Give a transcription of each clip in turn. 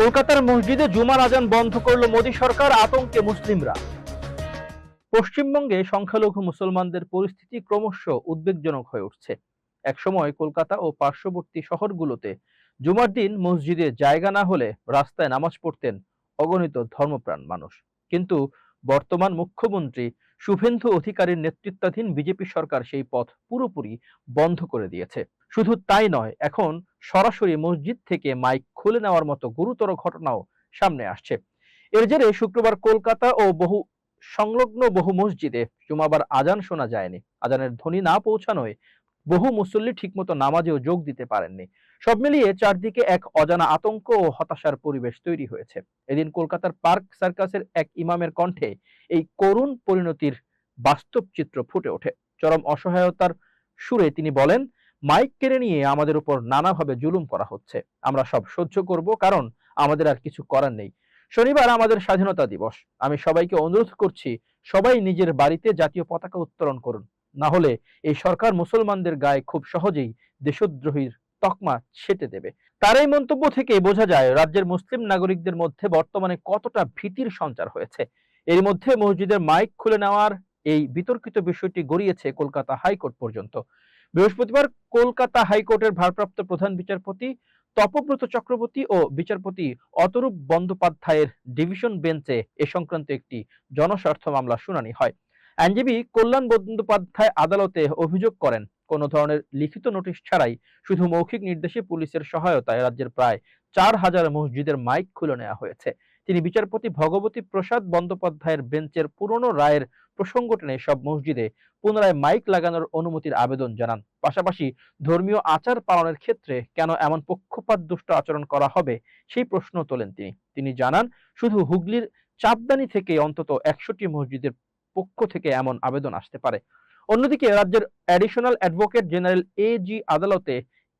কলকাতার মসজিদে জুমার আজান বন্ধ করল মোদী সরকার, আতঙ্কে মুসলিমরা। পশ্চিমবঙ্গে সংখ্যালঘু মুসলমানদের পরিস্থিতি ক্রমশ উদ্বেগজনক হয়ে উঠছে। একসময় কলকাতা ও পার্শ্ববর্তী শহরগুলোতে জুমার দিন মসজিদে জায়গা না হলে রাস্তায় নামাজ পড়তেন অগণিত ধর্মপ্রাণ মানুষ। কিন্তু বর্তমান মুখ্যমন্ত্রী শুভেন্দু অধিকারীর নেতৃত্বাধীন বিজেপি সরকার সেই পথ পুরোপুরি বন্ধ করে দিয়েছে। শুধু তাই নয়, এখন সরাসরি মসজিদ থেকে মাইক খুলে নেওয়ার মতো গুরুতর ঘটনাও সামনে আসছে। এর জেরে শুক্রবার কলকাতা ও সংলগ্ন বহু মসজিদে জুমাবার আজান শোনা যায়নি। আজানের ধ্বনি না পৌঁছানোয় বহু মুসল্লি ঠিকমতো নামাজেও যোগ দিতে পারেননি। সব মিলিয়ে চারদিকে এক অজানা আতঙ্ক ও হতাশার পরিবেশ তৈরি হয়েছে। এদিন কলকাতার পার্ক সার্কাসের এক ইমামের কণ্ঠে এই করুণ পরিণতির বাস্তব চিত্র ফুটে ওঠে। চরম অসহায়তার সুরে তিনি বলেন, মাইক কেড়ে নিয়ে আমাদের উপর নানাভাবে জুলুম করা হচ্ছে। আমরা সব সহ্য করব, কারণ আমাদের আর কিছু করার নেই। শনিবার আমাদের স্বাধীনতা দিবস। আমি সবাইকে অনুরোধ করছি, সবাই নিজের বাড়িতে জাতীয় পতাকা উত্তোলন করুন। না হলে এই সরকার মুসলমানদের গায়ে খুব সহজেই দেশদ্রোহীর তকমা ছেঁটে দেবে। তার এই মন্তব্য থেকে বোঝা যায় রাজ্যের মুসলিম নাগরিকদের মধ্যে বর্তমানে কতটা ভীতির সঞ্চার হয়েছে। এর মধ্যে মসজিদের মাইক খুলে নেওয়ার এই বিতর্কিত বিষয়টি গড়িয়েছে কলকাতা হাইকোর্ট পর্যন্ত। বৃহস্পতিবার কলকাতা হাইকোর্টের ভারপ্রাপ্ত প্রধান বিচারপতি তপব্রত চক্রবর্তী ও বিচারপতি অতরূপ বন্দ্যোপাধ্যায়ের ডিভিশন বেঞ্চে এ সংক্রান্ত একটি জনস্বার্থ মামলা শুনানি হয়। আইনজীবী কল্যাণ বন্দ্যোপাধ্যায় আদালতে অভিযোগ করেন, কোনো ধরনের লিখিত নোটিশ ছাড়াই শুধু মৌখিক নির্দেশে পুলিশের সহায়তায় রাজ্যের প্রায় ৪,০০০ মসজিদের মাইক খুলে নেওয়া হয়েছে। তিনি বিচারপতি ভগবতী প্রসাদ বন্দ্যোপাধ্যায়ের বেঞ্চের পুরনো রায়ের প্রসঙ্গ টেনে সব মসজিদে পুনরায় মাইক লাগানোর অনুমতির আবেদন জানান। পাশাপাশি ধর্মীয় আচার পালনের ক্ষেত্রে কেন এমন পক্ষপাত দুষ্ট আচরণ করা হবে সেই প্রশ্ন তোলেন তিনি জানান, শুধু হুগলির চাঁদদানি থেকে অন্তত ১০০টি মসজিদের পক্ষ থেকে এমন আবেদন আসতে পারে। অন্যদিকে রাজ্যের অ্যাডিশনাল অ্যাডভোকেট জেনারেল এজি আদালতে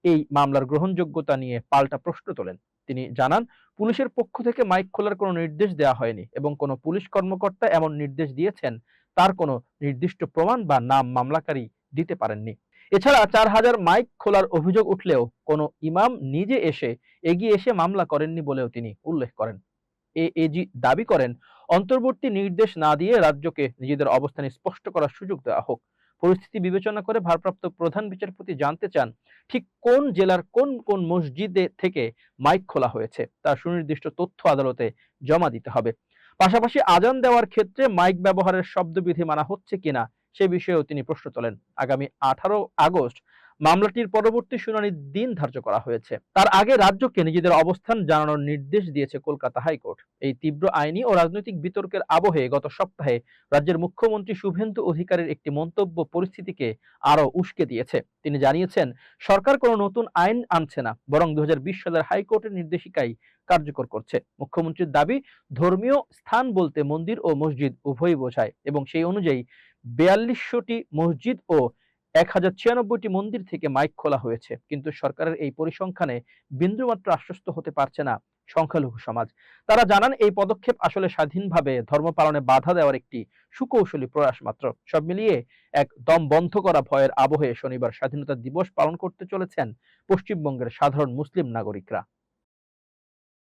এই মামলার গ্রহণযোগ্যতা নিয়ে পাল্টা প্রশ্ন তোলেন। তিনি জানান, পুলিশের পক্ষ থেকে মাইক খোলার কোনো নির্দেশ দেওয়া হয়নি এবং কোনো পুলিশ কর্মকর্তা এমন নির্দেশ দিয়েছেন তার কোনো নির্দিষ্ট প্রমাণ বা নাম মামলাকারী দিতে পারেননি। এছাড়া ৪,০০০ মাইক খোলার অভিযোগ উঠলেও কোনো ইমাম নিজে এগিয়ে এসে মামলা করেননি বলেও তিনি উল্লেখ করেন। এএজি দাবি করেন, অন্তর্বর্তী নির্দেশ না দিয়ে রাজ্যকে নিজেদের অবস্থান স্পষ্ট করার সুযোগ দেওয়া হোক। পরিস্থিতি বিবেচনা করে ভারপ্রাপ্ত প্রধান বিচারপতি জানতে চান, ঠিক কোন জেলার কোন কোন মসজিদে থেকে মাইক খোলা হয়েছে তার সুনির্দিষ্ট তথ্য আদালতে জমা দিতে হবে। পাশাপাশি আজান দেওয়ার ক্ষেত্রে মাইক ব্যবহারের শব্দবিধি মানা হচ্ছে কিনা সে বিষয়েও তিনি প্রশ্ন তোলেন। আগামী 18 আগস্ট মামলাটির পরবর্তী শুনানির দিন ধার্য করা হয়েছে। তার আগে রাজ্যকে নিজেদের অবস্থান জানানোর নির্দেশ দিয়েছে কলকাতা হাইকোর্ট। এই তীব্র আইনি ও রাজনৈতিক বিতর্কের আবহে গত সপ্তাহে রাজ্যের মুখ্যমন্ত্রী শুভেন্দু অধিকারীর একটি মন্তব্য পরিস্থিতিকে আরো উস্কে দিয়েছে। তিনি জানিয়েছেন, সরকার কোনো নতুন আইন আনছে না, বরং 2020 সালের হাইকোর্টের নির্দেশিকাই কার্যকর করছে। মুখ্যমন্ত্রীর দাবি, ধর্মীয় স্থান বলতে মন্দির ও মসজিদ উভয়ই বোঝায় এবং সেই অনুযায়ী ৪২০০টি মসজিদ ও ১,০৯৬টি মন্দির থেকে মাইক খোলা হয়েছে। কিন্তু সরকারের এই পরিসংখ্যানে বিন্দুমাত্র আশ্বস্ত হতে পারছে না সংখ্যালঘু সমাজ। তারা জানান, এই পদক্ষেপ আসলে স্বাধীনভাবে ধর্ম পালনে বাধা দেওয়ার একটি সুকৌশলী প্রয়াস মাত্র। সব মিলিয়ে এক দম বন্ধ করা ভয়ের আবহে শনিবার স্বাধীনতা দিবস পালন করতে চলেছেন পশ্চিমবঙ্গের সাধারণ মুসলিম নাগরিকরা।